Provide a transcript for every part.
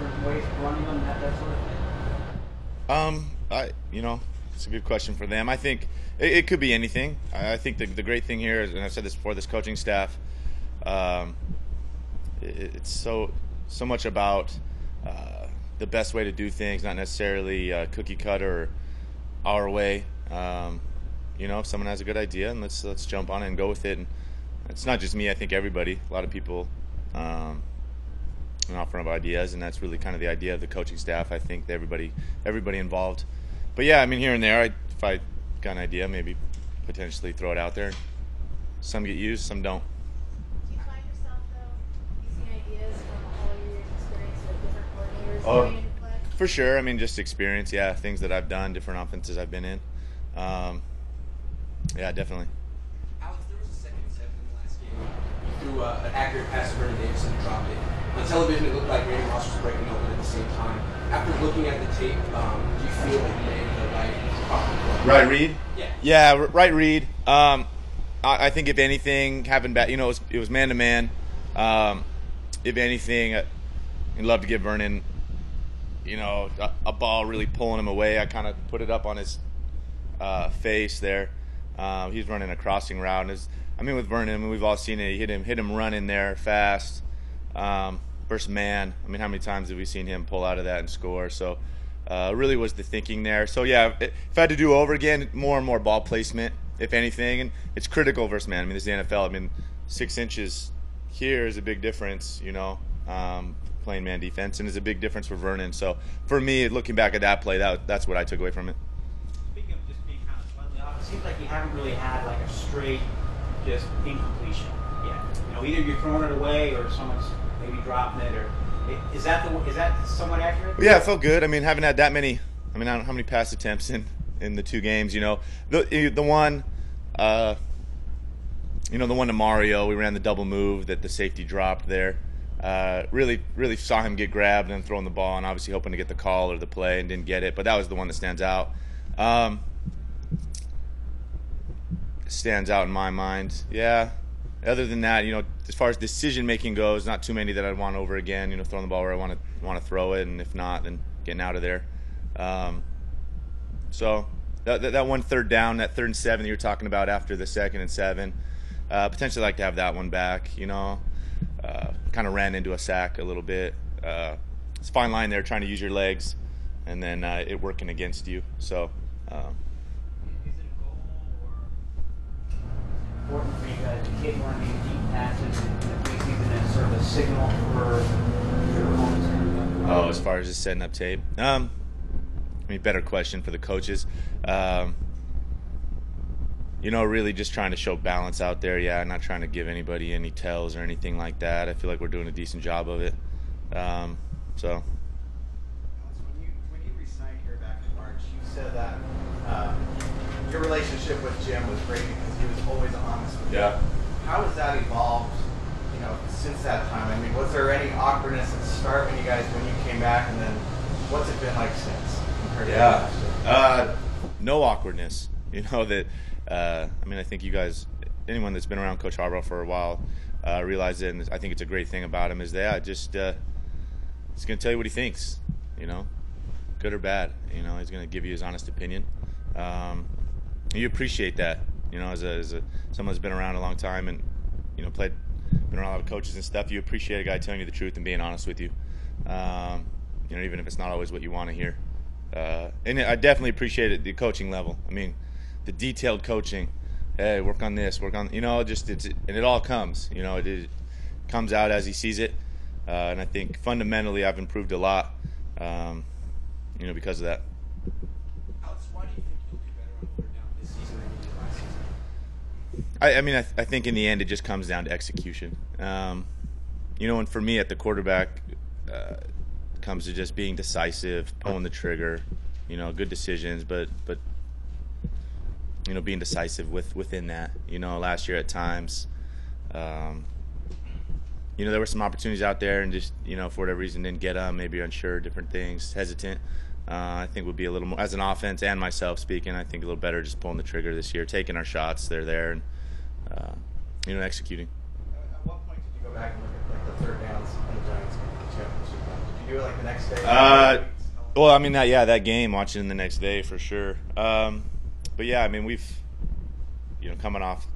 different ways of running them, that sort of thing? It's a good question for them. I think it could be anything. I think the great thing here is, and I've said this before, this coaching staff, um, it's so much about the best way to do things, not necessarily cookie cutter or our way. If someone has a good idea, and let's jump on it and go with it. And it's not just me. I think everybody, a lot of people, offer up ideas, and that's really kind of the idea of the coaching staff. I think that everybody involved. But yeah, I mean, here and there, if I got an idea, maybe potentially throw it out there. Some get used, some don't. Do you find yourself, though, using ideas from all your experience with different coordinators Oh, coming into play? For sure. I mean, just experience, yeah, things that I've done, different offenses I've been in. Yeah, definitely. Alex, there was a second and 7 in the last game. You threw an accurate pass to Vernon Davidson and dropped it. On television, it looked like Randy Moss was breaking open at the same time. After looking at the tape, do you feel like you made the right Right read? Yeah. Yeah, right read. I think if anything, having back, it was man to man. If anything, I'd love to give Vernon, a ball really pulling him away. I kind of put it up on his face there. He's running a crossing route. With Vernon, we've all seen it. Hit him running there fast. Versus man. How many times have we seen him pull out of that and score? So really was the thinking there. So yeah, if I had to do over again, more and more ball placement, if anything, and it's critical versus man. This is the NFL. 6 inches here is a big difference. Playing man defense, and is a big difference for Vernon. So for me, looking back at that play, that's what I took away from it. Speaking of just being kind of slightly off, it seems like you haven't really had like a straight just incompletion yet. Either you're throwing it away or someone's maybe dropping it, or is that somewhat accurate? Yeah, it felt good. Haven't had that many. I don't know how many pass attempts in the 2 games. The one, the one to Mario, we ran the double move that the safety dropped there. Really saw him get grabbed and then throwing the ball, and obviously hoping to get the call or the play and didn't get it. But that was the one that stands out. Stands out in my mind. Yeah. Other than that, as far as decision making goes, not too many that I'd want over again. Throwing the ball where I want to throw it, and if not, then getting out of there. So that one third down, that 3rd and 7 that you're talking about after the 2nd and 7, potentially like to have that one back. Kind of ran into a sack a little bit. It's a fine line there, trying to use your legs, and then it working against you. So. Is it a goal or important for you guys to hit one of these deep passes in the preseason as sort of a signal for your opponents? Oh, as far as just setting up tape, better question for the coaches. Really just trying to show balance out there. Yeah, not trying to give anybody any tells or anything like that. I feel like we're doing a decent job of it. So. When you re-signed here back in March, you said that your relationship with Jim was great because he was always honest with you. Yeah. How has that evolved, since that time? Was there any awkwardness at the start when you came back, and then what's it been like since? Compared to last year? No awkwardness. I think you guys, anyone that's been around Coach Harbaugh for a while, realize it, and I think it's a great thing about him is that he's going to tell you what he thinks, good or bad. He's going to give you his honest opinion. You appreciate that, as someone that's been around a long time and been around a lot of coaches and stuff. You appreciate a guy telling you the truth and being honest with you, even if it's not always what you want to hear. And I definitely appreciate it, the coaching level. The detailed coaching. Hey, work on this, work on, and it all comes. It comes out as he sees it, and I think fundamentally I've improved a lot, because of that. Alex, why do you think you'll do better on 3rd down this season than you did last season? I think in the end it just comes down to execution. And for me at the quarterback, comes to just being decisive, pulling the trigger, good decisions, but being decisive within that. Last year at times, there were some opportunities out there and just, for whatever reason didn't get them, maybe unsure, different things, hesitant. I think would be a little more, as an offense and myself speaking, I think a little better just pulling the trigger this year, taking our shots, they're there, and, executing. At what point did you go back and look at the 3rd downs in the Giants game, the championship game? Did you do it like the next day? Well, I mean that game, watching the next day for sure. But yeah, I mean we've, coming off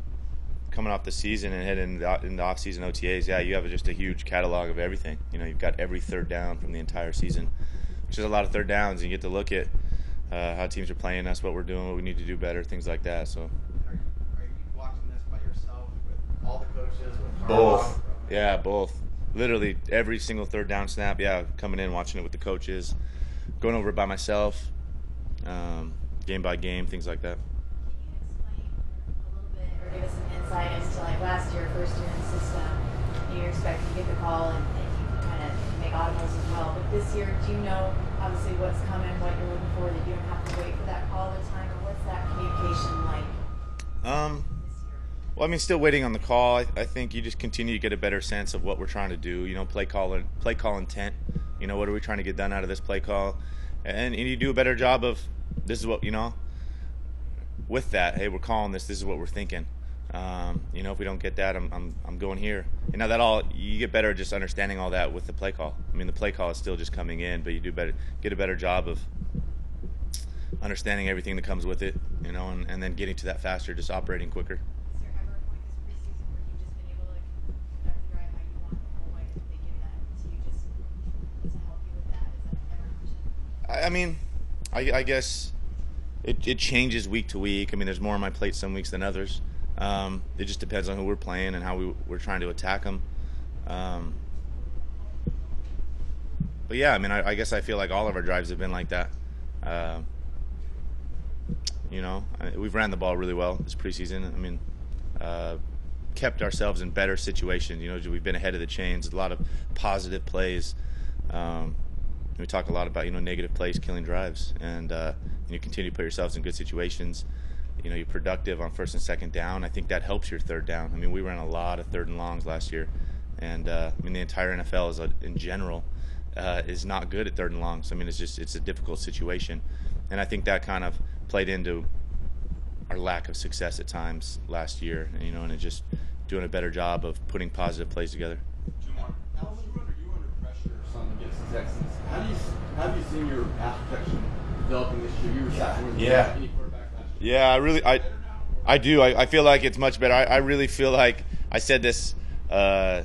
the season and heading into off-season OTAs. Yeah, you have just a huge catalog of everything. You've got every third down from the entire season, which is a lot of third downs. And you get to look at how teams are playing us, what we're doing, what we need to do better, things like that. So. Are you watching this by yourself with all the coaches? With Both. Yeah, both. Literally every single third down snap. Yeah, coming in, watching it with the coaches, going over it by myself, game by game, things like that. Can you explain a little bit or give us some insight into like last year, first year in the system? You're expecting to get the call and you kind of make audibles as well. But this year, do you know obviously what's coming, what you're looking for, that you don't have to wait for that call all the time, or what's that communication like? Well, I mean, still waiting on the call. I think you just continue to get a better sense of what we're trying to do. Play call intent. What are we trying to get done out of this play call, and you do a better job of this is what with that. Hey, we're calling this. This is what we're thinking. If we don't get that, I'm going here. And now that all you get better at just understanding all that with the play call. I mean, the play call is still just coming in, but you get a better job of understanding everything that comes with it. And then getting to that faster, just operating quicker. I mean, I guess it changes week to week. I mean, there's more on my plate some weeks than others. It just depends on who we're playing and how we're trying to attack them. But yeah, I mean, I guess I feel like all of our drives have been like that. We've ran the ball really well this preseason. I mean, kept ourselves in better situations. We've been ahead of the chains. A lot of positive plays. We talk a lot about negative plays killing drives, and you continue to put yourselves in good situations. You're productive on first and second down. I think that helps your third down. I mean, we ran a lot of third and longs last year, and I mean the entire NFL in general is not good at third and longs. I mean, it's a difficult situation, and I think that kind of played into our lack of success at times last year. And it just doing a better job of putting positive plays together. Alex, you under pressure or something against the Texans. How have you seen your pass protection developing this year? You were sacking with any quarterback last year. Yeah, I do. I feel like it's much better. I really feel like I said this to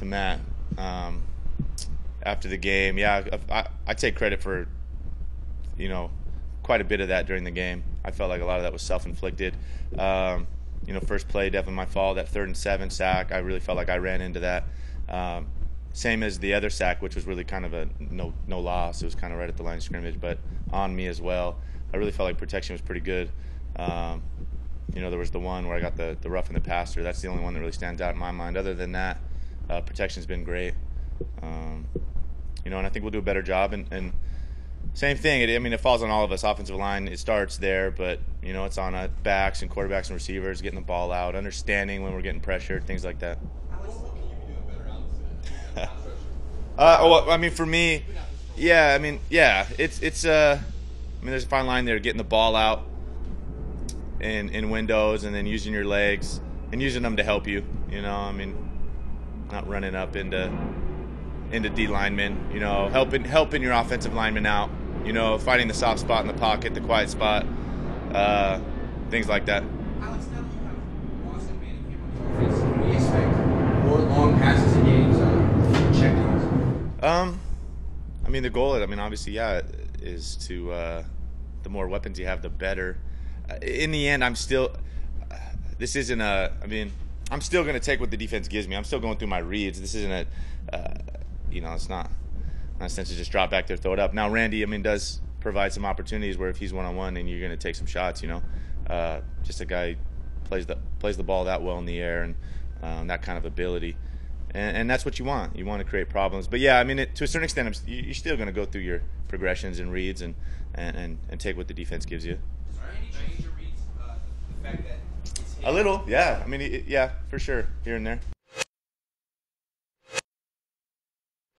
Matt after the game. Yeah, I take credit for quite a bit of that during the game. I felt like a lot of that was self-inflicted. First play, definitely my fault. That 3rd and 7 sack, I really felt like I ran into that. Same as the other sack, which was really kind of a no loss. It was kind of right at the line of scrimmage, but on me as well. I really felt like protection was pretty good. There was the one where I got the rough and the passer. That's the only one that really stands out in my mind. Other than that, protection's been great. And I think we'll do a better job. And same thing. It falls on all of us. Offensive line, it starts there, but it's on backs and quarterbacks and receivers getting the ball out, understanding when we're getting pressured, things like that. Well, I mean, for me, yeah, it's there's a fine line there, getting the ball out in windows and then using your legs and using them to help you. Not running up into D linemen. Helping your offensive linemen out. Finding the soft spot in the pocket, the quiet spot, things like that. Alex, now that you have Boston Manningham on defense, can we expect more long passes and games, checkdowns? The goal, obviously, yeah, is to the more weapons you have, the better. In the end, I'm still going to take what the defense gives me. I'm still going through my reads. This isn't it's not a sense to just drop back there, throw it up. Now, Randy, does provide some opportunities where if he's one-on-one and you're going to take some shots, just a guy plays the ball that well in the air and that kind of ability. And that's what you want. You want to create problems. But yeah, to a certain extent, you're still going to go through your progressions and reads and take what the defense gives you. Is there any change in reads? The fact that it's a little, yeah. Yeah, for sure, here and there.